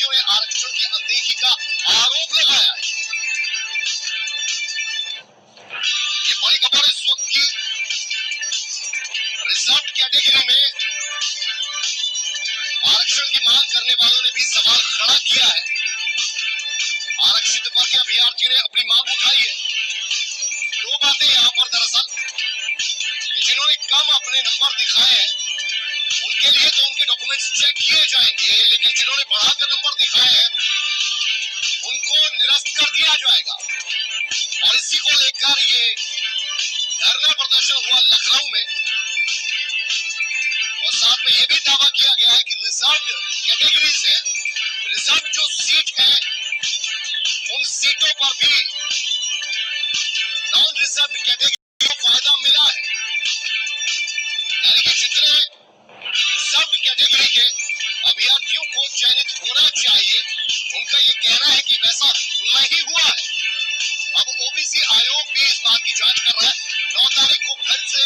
अभ्यर्थियों ने आरक्षण की अनदेखी का आरोप लगाया है। ये बड़ी खबर इस वक्त की रिजर्व कैटेगरी में आरक्षण की मांग करने वालों ने भी सवाल खड़ा किया है। आरक्षित वर्ग के अभ्यर्थियों ने अपनी मांग उठाई है। दो बातें यहाँ पर दरअसल, जिन्होंने कम अपने नंबर दिखाए हैं उनके लिए तो उनके डॉक्यूमेंट्स चेक किए जाएंगे, लेकिन जिन्होंने बढ़ाकर नंबर दिखाए हैं उनको निरस्त कर दिया जाएगा। और इसी को लेकर ये धरना प्रदर्शन हुआ लखनऊ में, और साथ में यह भी दावा किया गया है कि रिजर्व कैटेगरीज है, रिजर्व जो सीट है उन सीटों पर भी नॉन रिजर्व कैटेगरी को फायदा मिला है। यानी कि जितने रिजर्व कैटेगरी के अभ्यर्थियों को चयनित होना चाहिए उनका ये कहना है कि वैसा नहीं हुआ है। अब ओबीसी आयोग भी इस बात की जांच कर रहा है। 9 तारीख को फिर से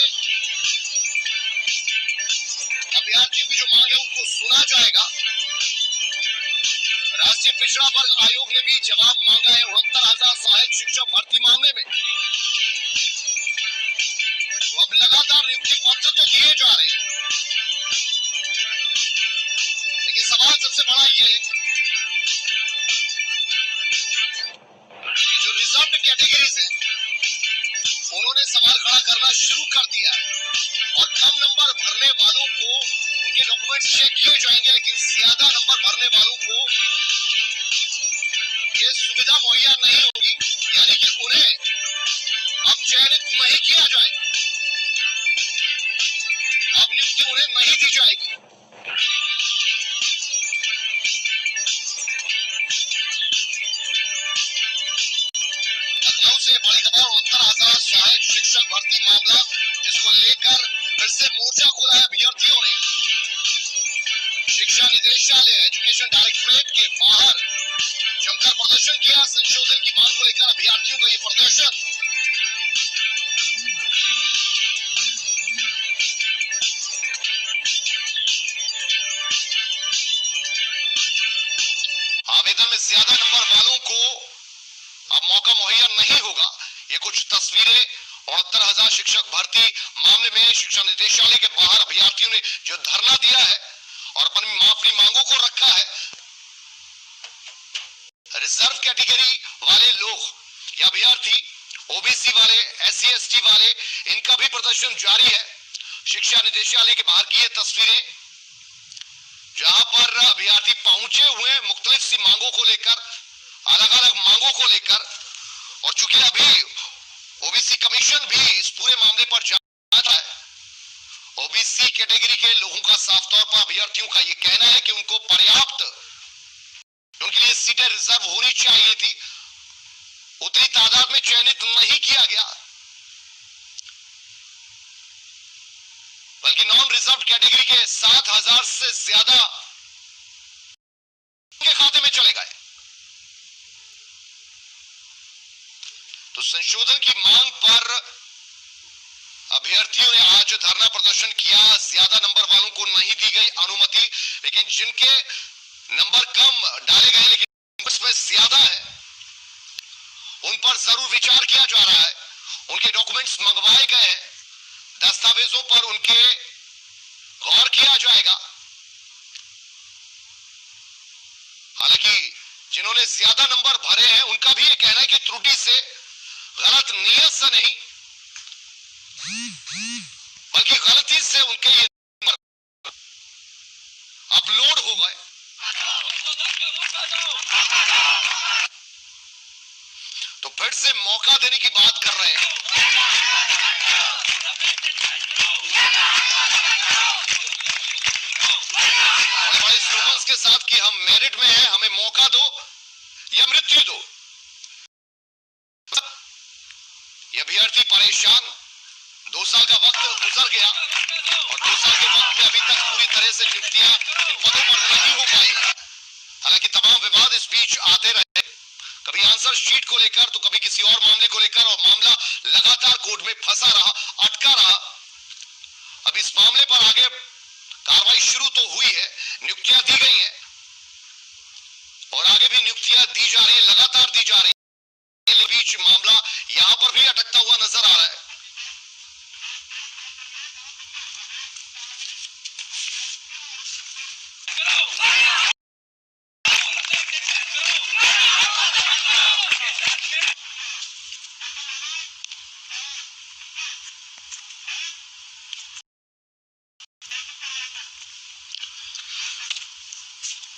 अभ्यर्थियों की जो मांग है उनको सुना जाएगा। राष्ट्रीय पिछड़ा वर्ग आयोग ने भी जवाब मांगा है 69,000 सहायक शिक्षक भर्ती मामले में। तो अब लगातार नियुक्ति पत्र तो दिए जा रहे हैं, लेकिन सवाल सबसे बड़ा ये कि जो रिजर्व कैटेगरीज है उन्होंने सवाल खड़ा करना शुरू कर दिया है और कम नंबर भरने वालों को उनके डॉक्यूमेंट चेक किए जाएंगे, लेकिन ज्यादा नंबर भरने वालों को ये सुविधा मुहैया नहीं होगी। यानी कि उन्हें अब चयनित नहीं किया जाएगा, अब नियुक्ति उन्हें नहीं दी जाएगी। लखनऊ से बड़ी खबर 69,000 सहायक शिक्षक भर्ती मामला, जिसको लेकर फिर से मोर्चा खोला है अभ्यर्थियों ने। शिक्षा निदेशालय एजुकेशन डायरेक्टरेट के बाहर जमकर प्रदर्शन किया। संशोधन की मांग को लेकर अभ्यर्थियों का ये प्रदर्शन आवेदन में ज्यादा नंबर वालों को अब मौका मुहैया नहीं होगा। ये कुछ तस्वीरें 69,000 शिक्षक भर्ती मामले में शिक्षा निदेशालय के बाहर अभ्यर्थियों ने जो धरना दिया है और अपनी मांगों को रखा है। रिजर्व कैटेगरी वाले लोग या अभ्यर्थी, ओबीसी वाले, एससी एसटी वाले, इनका भी प्रदर्शन जारी है। शिक्षा निदेशालय के बाहर की ये तस्वीरें जहां पर अभ्यर्थी पहुंचे हुए मुख्तलिफ सी मांगों को लेकर, अलग अलग मांगों को लेकर। और चूंकि अभी ओबीसी कमीशन भी इस पूरे मामले पर जांच है, ओबीसी कैटेगरी के लोगों का साफ तौर पर अभ्यर्थियों का यह कहना है कि उनको पर्याप्त, उनके लिए सीटें रिजर्व होनी चाहिए थी, उतनी तादाद में चयनित नहीं किया गया, बल्कि नॉन रिजर्व कैटेगरी के 7,000 से ज्यादा के खाते में चले गए। तो संशोधन की मांग पर अभ्यर्थियों ने आज धरना प्रदर्शन किया। ज्यादा नंबर वालों को नहीं दी गई अनुमति, लेकिन जिनके नंबर कम डाले गए लेकिन उसमें ज्यादा है उन पर जरूर विचार किया जा रहा है। उनके डॉक्यूमेंट्स मंगवाए गए हैं, दस्तावेजों पर उनके गौर किया जाएगा। हालांकि जिन्होंने ज्यादा नंबर भरे हैं उनका भी ये कहना है कि त्रुटि से, गलत नियत से नहीं बल्कि गलती से उनके ये अपलोड हो गए। तो फिर से मौका देने की बात कर रहे हैं। बड़े बड़े स्लोगन्स के साथ कि हम मेरिट में हैं, हमें मौका दो या मृत्यु दो। ये अभ्यर्थी परेशान, 2 साल का वक्त गुजर गया और 2 साल के वक्त में अभी तक पूरी तरह से नियुक्तियां इन पदों पर नहीं हो पाई। हालांकि तमाम विवाद इस बीच आते रहे, कभी आंसर शीट को लेकर तो कभी किसी और मामले को लेकर, और मामला लगातार कोर्ट में फंसा रहा, अटका रहा। अब इस मामले पर आगे कार्रवाई शुरू तो हुई है, नियुक्तियां दी गई हैं, एफआईआर दी जा रही है, के बीच मामला यहां पर भी अटकता हुआ नजर आ रहा है।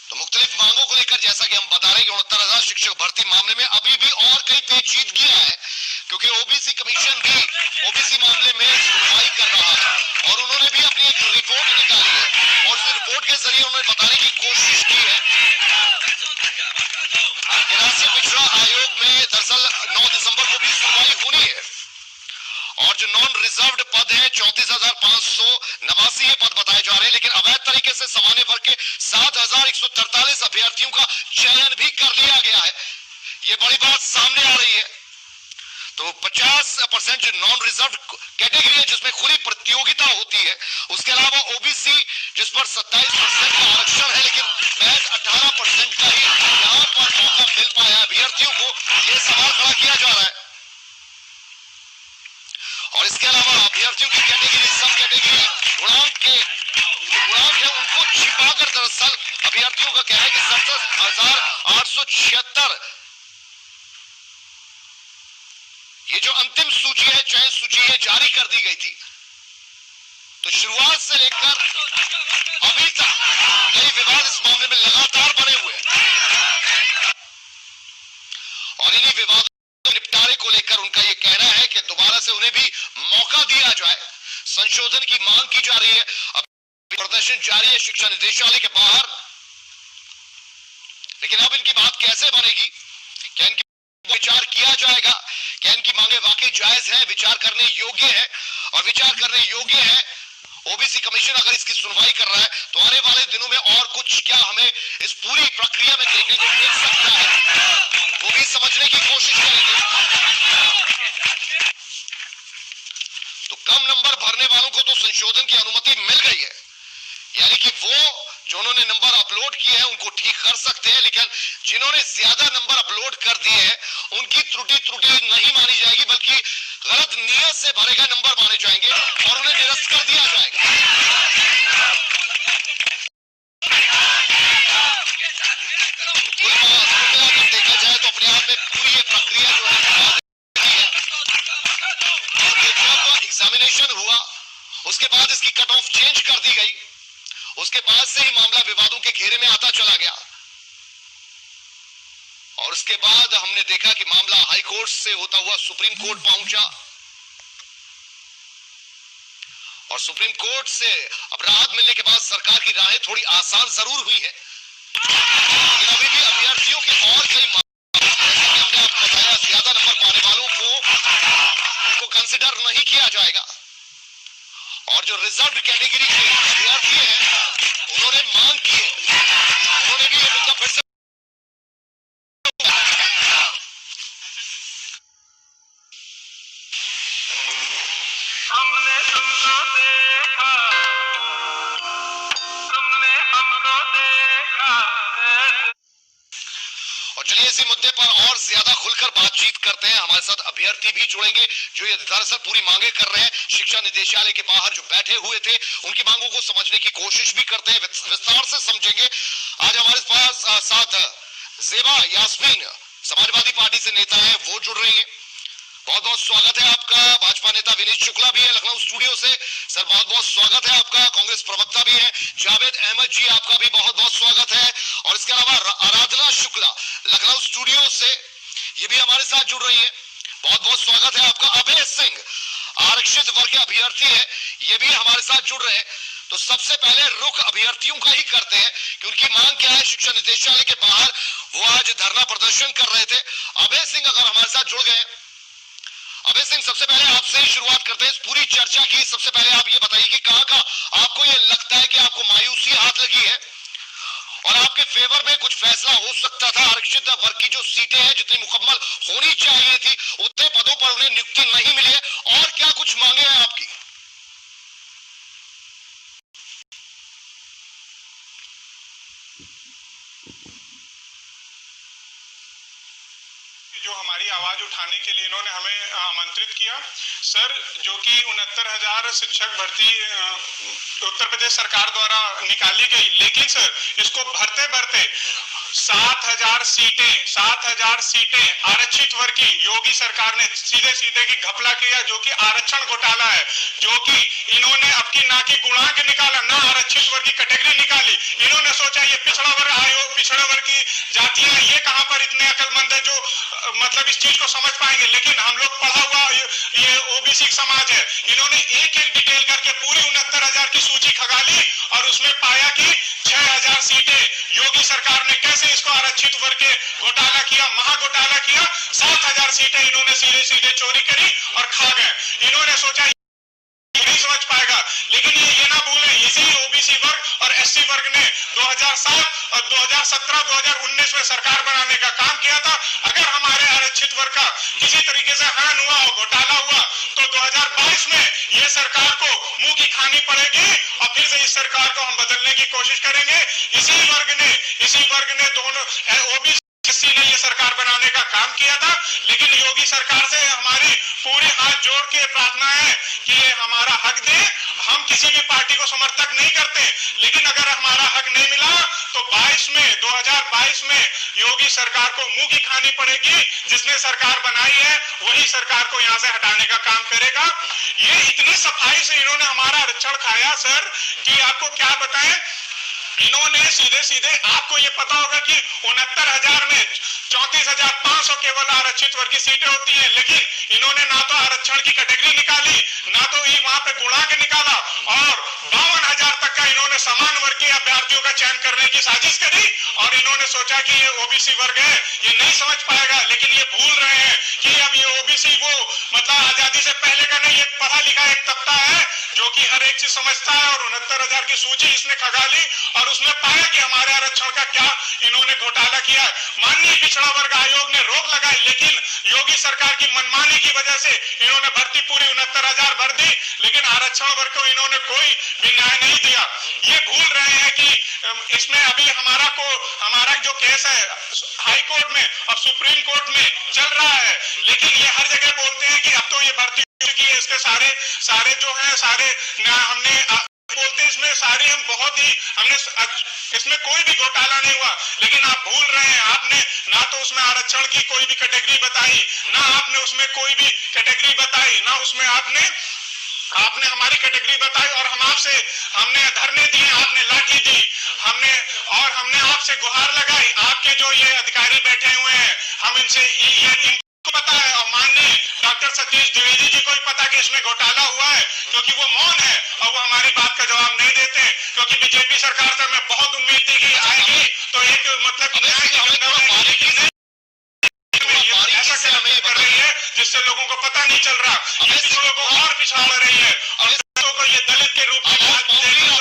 तो मुख्तलिफ मांगों को लेकर जैसा कि हम बता रहे हैं कि 69,000 शिक्षक भर्ती मामले में अभी भी और कई पेचीदगियां है, क्योंकि ओबीसी कमीशन भी ओबीसी मामले में सुनवाई कर रहा है और उन्होंने भी अपनी एक रिपोर्ट निकाली है और उस रिपोर्ट के जरिए उन्होंने बताने की कोशिश की है कि राष्ट्रीय पिछड़ा आयोग में दरअसल 9 दिसंबर को भी सुनवाई होनी है और जो नॉन रिजर्व्ड पद है 34,589 ये पद बताए जा रहे हैं, लेकिन अवैध तरीके से सामान्य वर्ग के 7,143 अभ्यर्थियों का चयन भी कर लिया गया है। ये बड़ी बात सामने आ रही है। तो 50% जो नॉन रिजर्व कैटेगरी है जिसमें खुली प्रतियोगिता होती है, उसके अलावा ओबीसी जिस पर 27% का आरक्षण है, लेकिन महज 18% का ही यहां पर मौका मिल पाया अभ्यर्थियों को, यह सवाल खड़ा किया जा रहा है। और इसके अलावा अभ्यर्थियों की कैटेगरी सब कैटेगरी गुणांक है उनको छिपाकर दरअसल अभ्यर्थियों का कहना है कि 67,876 ये जो अंतिम सूची है, चयन सूची है, जारी कर दी गई थी। तो शुरुआत से लेकर अभी तक कई विवाद इस मामले में लगातार बने हुए हैं और इन्हीं विवादों निपटारे को लेकर उनका यह कहना है कि दोबारा से उन्हें भी मौका दिया जाए। संशोधन की मांग की जा रही है, अभी प्रदर्शन जारी है शिक्षा निदेशालय के बाहर, लेकिन अब इनकी बात कैसे बनेगी? क्या इनकी विचार किया जाएगा? क्या इनकी मांगे वाकई जायज है, विचार करने योग्य है? और विचार करने योग्य है ओबीसी कमीशन अगर इसकी सुनवाई कर रहा है, तो आने वाले दिनों में और कुछ क्या हमें इस पूरी प्रक्रिया में देखने को मिल सकता है, वो भी समझने की कोशिश करेंगे। तो कम नंबर भरने वालों को तो संशोधन की अनुमति मिल गई है, यानी कि वो जो उन्होंने नंबर अपलोड किए हैं उनको ठीक कर सकते हैं, लेकिन जिन्होंने ज्यादा नंबर अपलोड कर दिए हैं उनकी त्रुटि नहीं मानी जाएगी, बल्कि गलत नियत से भरे गए नंबर माने जाएंगे और उन्हें निरस्त कर दिया जाएगा। अगर देखा जाए तो अपने आप में पूरी ये प्रक्रिया जो है, जब एग्जामिनेशन हुआ उसके बाद इसकी कट ऑफ चेंज कर दी गई, उसके बाद से ही मामला विवादों के घेरे में आता चला गया और उसके बाद हमने देखा कि मामला हाई कोर्ट से होता हुआ सुप्रीम कोर्ट पहुंचा और सुप्रीम कोर्ट से अब राहत मिलने के बाद सरकार की राहें थोड़ी आसान जरूर हुई है, लेकिन अभी भी अभ्यर्थियों के और कई जैसे कि हमने आपको बताया, ज्यादा नंबर पाने वालों को उनको कंसिडर नहीं किया जाएगा और जो रिजर्व्ड कैटेगरी के अभ्यर्थी हैं उन्होंने मांग की है, उन्होंने भी ये मुद्दा फिर से हमने तुमको देखा, तुमने हमको देखा। और चलिए इसी मुद्दे पर और ज्यादा खुलकर बातचीत करते हैं। हमारे साथ अभ्यर्थी भी जुड़ेंगे जो ये दरअसल पूरी मांगे कर रहे हैं, शिक्षा निदेशालय के बाहर जो बैठे हुए थे उनकी मांगों को समझने की कोशिश भी करते हैं, विस्तार से समझेंगे। आज हमारे पास साथ जेबा यास्मीन समाजवादी पार्टी से नेता है, वो जुड़ रही है। बहुत बहुत स्वागत है आपका। भाजपा नेता विनीत शुक्ला भी है लखनऊ स्टूडियो से, सर बहुत बहुत स्वागत है आपका। कांग्रेस प्रवक्ता भी है जावेद अहमद जी, आपका भी बहुत बहुत स्वागत है। और इसके अलावा आराधना शुक्ला लखनऊ स्टूडियो से ये भी हमारे साथ जुड़ रही है, बहुत बहुत स्वागत है आपका। अभय सिंह आरक्षित वर्ग के अभ्यर्थी है, ये भी हमारे साथ जुड़ रहे हैं। तो सबसे पहले रुख अभ्यर्थियों का ही करते हैं कि उनकी मांग क्या है। शिक्षा निदेशालय के बाहर वो आज धरना प्रदर्शन कर रहे थे। अभय सिंह अगर हमारे साथ जुड़ गए, अभय सिंह सबसे पहले आपसे ही शुरुआत करते हैं इस पूरी चर्चा की। सबसे पहले आप ये बताइए कि कहां का आपको ये लगता है कि आपको मायूसी हाथ लगी है और आपके फेवर में कुछ फैसला हो सकता था। आरक्षित वर्ग की जो सीटें हैं जितनी मुकम्मल होनी चाहिए थी उतने पदों पर उन्हें नियुक्ति नहीं मिली है, और क्या कुछ मांगे हैं आपकी? उठाने के लिए इन्होंने हमें आमंत्रित किया। सर, जो कि 69,000 शिक्षक भर्ती उत्तर प्रदेश सरकार द्वारा निकाली गई, लेकिन सर इसको भरते भरते 7,000 सीटें आरक्षित वर्ग की योगी सरकार ने सीधे सीधे की घपला किया, जो कि आरक्षण घोटाला है, जो कि इन्होंने अब की ना की गुणांक निकाला, ना आरक्षित वर्ग की कैटेगरी निकाली। इन्होंने सोचा ये पिछड़ा वर्ग आयोग, पिछड़ा वर्ग की जातियां, ये कहां पर इतने अकलमंद है जो मतलब इस चीज को समझ पाएंगे। लेकिन हम लोग पढ़ा हुआ ये ओबीसी समाज है, इन्होंने एक एक डिटेल करके पूरी 69,000 की सूची खगाली और उसमें पाया कि 6,000 सीटें योगी सरकार ने कैसे इसको आरक्षित वर्ग के घोटाला किया, महा घोटाला किया। 7,000 सीटें इन्होंने सीधे सीधे चोरी करी और खा गए। इन्होंने सोचा नहीं समझ पाएगा, लेकिन ये ना भूलें, इसी ओबीसी वर्ग और एससी वर्ग ने 2007 और 2017 2019 में सरकार बनाने का काम किया था। अगर हमारे आरक्षित वर्ग का किसी तरीके से हान हुआ और घोटाला हुआ तो 2022 में ये सरकार को मुंह की खानी पड़ेगी और फिर से इस सरकार को हम बदलने की कोशिश करेंगे। इसी वर्ग ने दोनों ओबीसी ने ये सरकार बनाने का काम किया था। लेकिन योगी सरकार से हमारी पूरे हाथ जोड़ के प्रार्थना है कि ये हमारा हक दे। हम किसी भी पार्टी को समर्थक नहीं करते, लेकिन अगर हमारा हक नहीं मिला तो 2022 में योगी सरकार को मुंह की खानी पड़ेगी। जिसने सरकार बनाई है वही सरकार को यहाँ से हटाने का काम करेगा। ये इतनी सफाई से इन्होंने हमारा आरक्षण खाया सर कि आपको क्या बताएं। इन्होंने सीधे सीधे, आपको ये पता होगा कि 69,000 में 34,500 केवल आरक्षित वर्ग की सीटें होती हैं, लेकिन इन्होंने ना तो आरक्षण की कैटेगरी निकाली, ना तो ही वहां पे गुणांक निकाला और 52,000 तक का इन्होंने समान वर्ग के अभ्यर्थियों का चयन करने की साजिश करी। और इन्होंने सोचा कि ये ओबीसी वर्ग है, ये नहीं समझ पाएगा, लेकिन ये भूल रहे हैं कि अब ये ओबीसी वो मतलब आजादी से पहले का नहीं, एक पढ़ा लिखा एक तबका है जो कि हर एक चीज समझता है। और 69,000 की सूची इसने खगाली और उसमें पाया कि हमारे आरक्षण का क्या इन्होंने घोटाला किया। माननीय पिछड़ा वर्ग आयोग ने रोक लगाई, लेकिन योगी सरकार की मनमानी की वजह से इन्होंने भर्ती पूरी 69,000 भर दी, लेकिन आरक्षण वर्ग को इन्होंने कोई भी न्याय नहीं दिया। ये भूल रहे हैं कि इसमें अभी हमारा जो केस है हाई कोर्ट में और सुप्रीम कोर्ट में चल रहा है, लेकिन ये हर जगह बोलते हैं कि अब तो ये भर्ती की है, इसके सारे जो है सारे हमने बोलते हैं इसमें सारे हम बहुत ही हमने इसमें कोई भी घोटाला नहीं हुआ। लेकिन आप भूल रहे हैं, आपने ना तो उसमें आरक्षण की कोई भी कैटेगरी बताई, ना आपने उसमें कोई भी कैटेगरी बताई, ना उसमें आपने हमारी कैटेगरी बताई। और हमने धरने दिए, आपने लाठी दी, हमने आपसे गुहार लगाई। आपके जो ये अधिकारी बैठे हुए हैं, हम इनको पता है और माननीय डॉक्टर सतीश द्विवेदी जी को भी पता कि इसमें घोटाला हुआ है, क्योंकि वो मौन है और वो हमारी बात का जवाब नहीं देते। क्योंकि बीजेपी सरकार से हमें बहुत उम्मीद थी कि आएगी तो एक मतलब ऐसा हमें कर रही है जिससे लोगों को पता नहीं चल रहा, ये पिछड़ों को और पिछाड़ रही है और को ये दलित के रूप में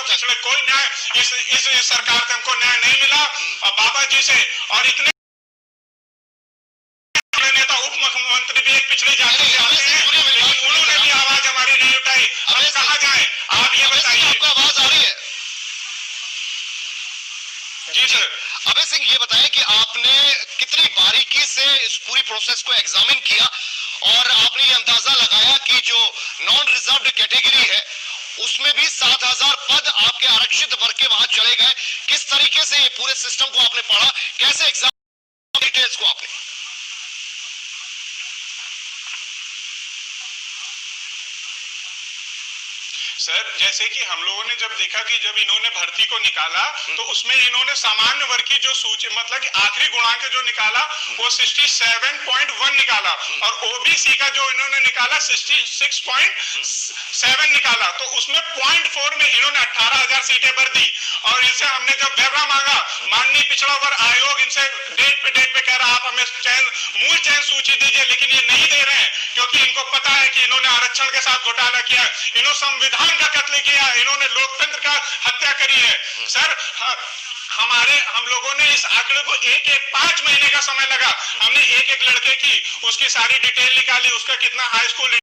पिछड़े कोई न्याय इस सरकार से हमको न्याय नहीं मिला। और बाबा जी से और इतने नेता उप मुख्यमंत्री भी एक पिछड़ी जाति से आते हैं, लेकिन उन्होंने भी आवाज हमारी नहीं उठाई। अब कहाँ जाएं आप ये बताइए। आपको आवाज आ रही है? जी सर। अभय सिंह, ये बताएं कि आपने कितनी बारीकी से इस पूरी प्रोसेस को एग्जामिन किया और आपने ये अंदाजा लगाया कि जो नॉन रिजर्व्ड कैटेगरी है उसमें भी 7,000 पद आपके आरक्षित वर्ग के वहां चले गए। किस तरीके से ये पूरे सिस्टम को आपने पढ़ा, कैसे एग्जाम डिटेल्स को आपने? सर, जैसे कि हम लोगों ने जब देखा कि जब इन्होंने भर्ती को निकाला तो उसमें इन्होंने सामान्य वर्ग की जो सूची मतलब कि आखिरी गुणांक जो निकाला वो 67.1 निकाला और ओबीसी का जो इन्होंने निकाला 66.7 निकाला। तो उसमें 0.4 में इन्होंने 18,000 सीटें भर दी। और इनसे हमने जब ब्यौरा मांगा, माननीय पिछड़ा वर्ग आयोग इनसे डेट पे कह रहा आप हमें मूल चयन सूची दीजिए, लेकिन ये नहीं दे रहे हैं क्योंकि इनको पता है कि इन्होंने आरक्षण के साथ घोटाला किया, इन्होंने संविधान का कत्ल किया, इन्होंने लोकतंत्र का हत्या करी है। सर, हम लोगों ने इस आंकड़े को 5 महीने का समय लगा। हमने एक लड़के की उसकी सारी डिटेल निकाली, उसका कितना high school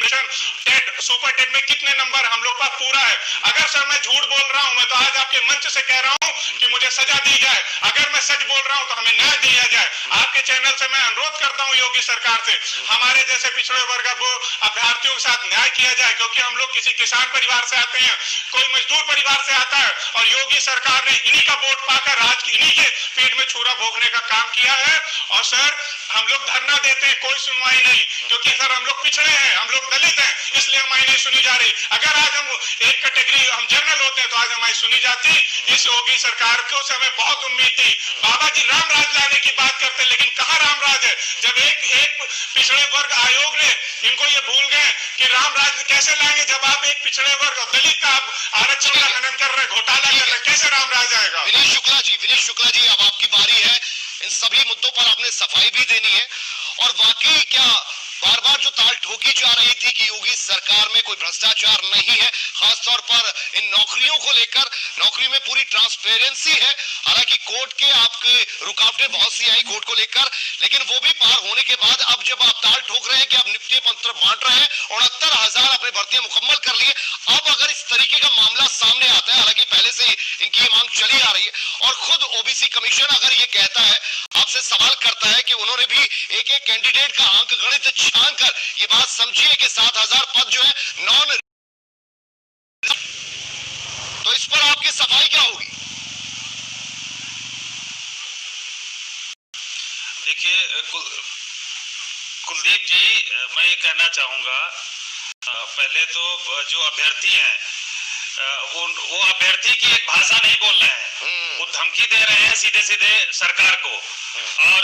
education TET super TET में कितने नंबर हम लोग का पूरा है। अगर सर मैं झूठ बोल रहा हूं, मैं तो आज आपके मंच से कह रहा हूं कि मुझे सजा दी जाए। अगर मैं सच बोल रहा हूं तो हमें न्याय दिया जाए। आपके चैनल से मैं अनुरोध करता हूं योगी सरकार से, हमारे जैसे पिछड़े वर्ग अभ्यर्थियों के साथ न्याय किया जाए, क्योंकि हम लोग किसी किसान परिवार से आते हैं, कोई मजदूर परिवार से आता है, और योगी सरकार ने इन्हीं का वोट पाकर आज इन्हीं के पेट में छुरा भोगने का काम किया है। और सर हम लोग धरना देते हैं, कोई सुनवाई नहीं, क्योंकि सर हम लोग पिछड़े हैं, हम लोग दलित हैं, इसलिए हमारी नहीं सुनी जा रही। अगर आज हम एक कैटेगरी हम जनरल होते हैं तो आज हमारी सुनी जाती। इस योगी सरकार को से हमें बहुत उम्मीद थी। बाबा जी राम राज लाने की बात करते, लेकिन कहाँ राम राज है? जब एक पिछड़े वर्ग आयोग ने इनको ये भूल गए कि राम राज कैसे लाएंगे, जब आप एक पिछड़े वर्ग और दलित का आप आरक्षण का खनन कर रहे, घोटाला कर रहे, कैसे राम राज आएगा? विनीश शुक्ला जी अब आपकी बारी है। इन सभी मुद्दों पर आपने सफाई भी देनी है, और वाकई क्या बार बार जो ताल ठोकी जा रही थी कि योगी सरकार में कोई भ्रष्टाचार नहीं है, खासतौर पर इन नौकरियों को लेकर, नौकरी में पूरी ट्रांसपेरेंसी है। हालांकि कोर्ट के आपके रुकावटें बहुत सी आई कोर्ट को लेकर, लेकिन वो भी पार होने के बाद अब जब आप ताल ठोक रहे हैं कि आप नियुक्ति पत्र बांट रहे हैं, 69,000 अपने भर्तियां मुकम्मल कर लिए, अब अगर इस तरीके का मामला सामने आता है, हालांकि पहले से इनकी ये मांग चली आ रही है, और खुद ओबीसी कमीशन अगर ये कहता है, आपसे सवाल करता है कि उन्होंने भी एक एक कैंडिडेट का अंक गणित छान कर ये बात समझिए कि 7,000 पद जो है नॉन, तो इस पर आपकी सफाई क्या होगी? देखिए कुलदीप जी, मैं ये कहना चाहूंगा, पहले तो जो अभ्यर्थी हैं वो अभ्यर्थी की एक भाषा नहीं बोल रहे हैं, वो धमकी दे रहे हैं सीधे सीधे सरकार को और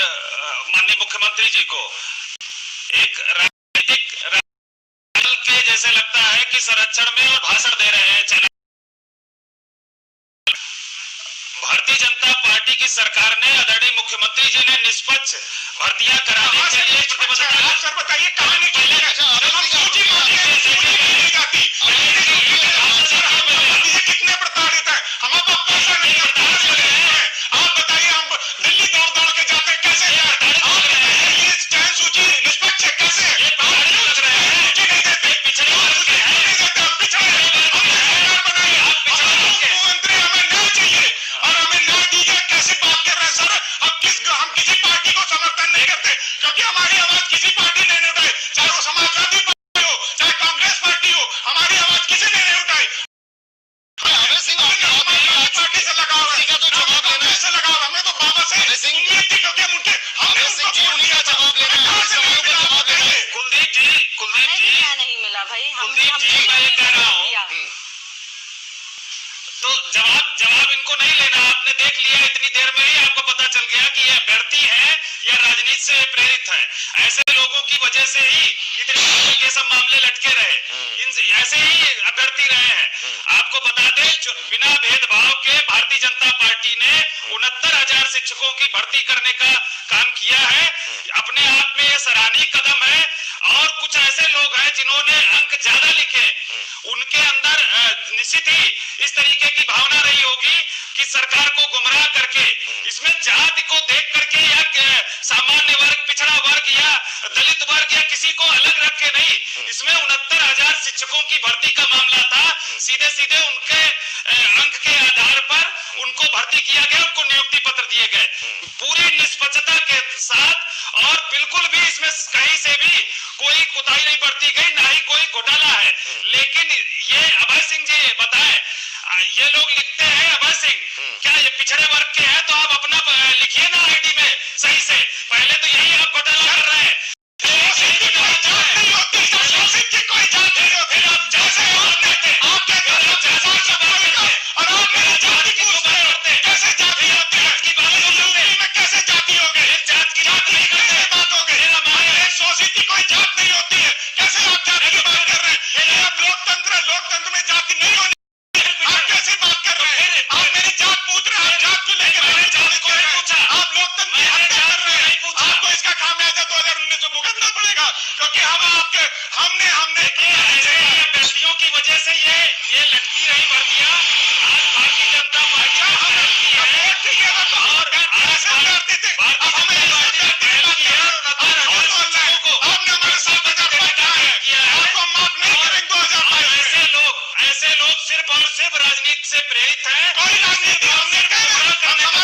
माननीय मुख्यमंत्री जी को। एक राजनीतिक के जैसे लगता है कि संरक्षण में और भाषण दे रहे हैं। चैनल भारतीय जनता पार्टी की सरकार ने, आदरणीय मुख्यमंत्री जी ने निष्पक्ष भर्तियां कराने के लिए सर बताइए कहानी कितने प्रताड़ित है, हमारे पास पैसा नहीं है। आप बताइए हम दिल्ली दौड़ दौड़ के जाते हैं कैसे? ये चयन सूची निष्पक्ष है कैसे? मुख्यमंत्री हमें न्याय चाहिए और हमें न्याय दीजिए। कैसे बात कर रहे हैं सर? हम किसी पार्टी को समर्थन नहीं करते, क्योंकि हमारी आवाज किसी पार्टी ने नहीं उठाई, चाहे वो समाजवादी पार्टी हो चाहे कांग्रेस पार्टी हो, हमारी आवाज किसी ने नहीं उठाई। पार्टी से लगाव है, कांग्रेस से लगाव, हमें तो बाबा से उम्मीद थी, क्योंकि उनके हमने उनका जवाब लेना है। कुलदीप जी क्या नहीं मिला भाई, कुलदीप जी मैं ये कह रहा हूँ, तो जवाब इनको नहीं लेना। आपने देख लिया, इतनी देर में ही आपको पता चल गया कि ये अभ्यर्थी है या राजनीति से प्रेरित है। ऐसे लोगों की वजह से ही इतने के सब मामले लटके रहे, ऐसे ही अभ्यर्थी रहे हैं। आपको बता दें, बिना भेदभाव के भारतीय जनता पार्टी ने 69,000 शिक्षकों की भर्ती करने का काम किया है। अपने आप में ये सराहनीय कदम है। और कुछ ऐसे लोग हैं जिन्होंने अंक ज्यादा लिखे, उनके अंदर निश्चित ही इस तरीके की भावना रही होगी कि सरकार को गुमराह करके, इसमें जाति को देख करके या सामान्य वर्ग, पिछड़ा वर्ग या दलित वर्ग या किसी को अलग रख के नहीं, इसमें 69,000 शिक्षकों की भर्ती का मामला था। सीधे सीधे उनके अंक के आधार पर उनको भर्ती किया गया, उनको नियुक्ति पत्र दिए गए पूरी निष्पक्षता के साथ, और बिल्कुल भी इसमें कहीं से भी कोई कुताही नहीं बरती गई, ना ही कोई घोटाला है। लेकिन ये अभय सिंह जी बताएं, ये लोग लिखते हैं अभय सिंह, क्या ये पिछड़े वर्ग के हैं? तो आप अपना लिखिए ना आईडी में सही से। पहले तो यही आप घोटाला कर रहे हैं। लोकतंत्र में जाति नहीं होनी। आप कैसे बात कर रहे हैं? आप मेरी जात पूछ रहे हैं, आप जात को लेकर आप लोकतंत्र की हत्या कर रहे हैं। आपको इसका खामियाजा 2019 में भुगतना पड़ेगा, क्योंकि हमने अभ्यर्थियों की वजह से ये लटकी रही भर्तियां आज भारतीय जनता पार्टी आपने हमारे साथ किया है, आपको लोग सिर्फ और सिर्फ राजनीति से प्रेरित हैं। कोई राजनीति हमने गुमराह करने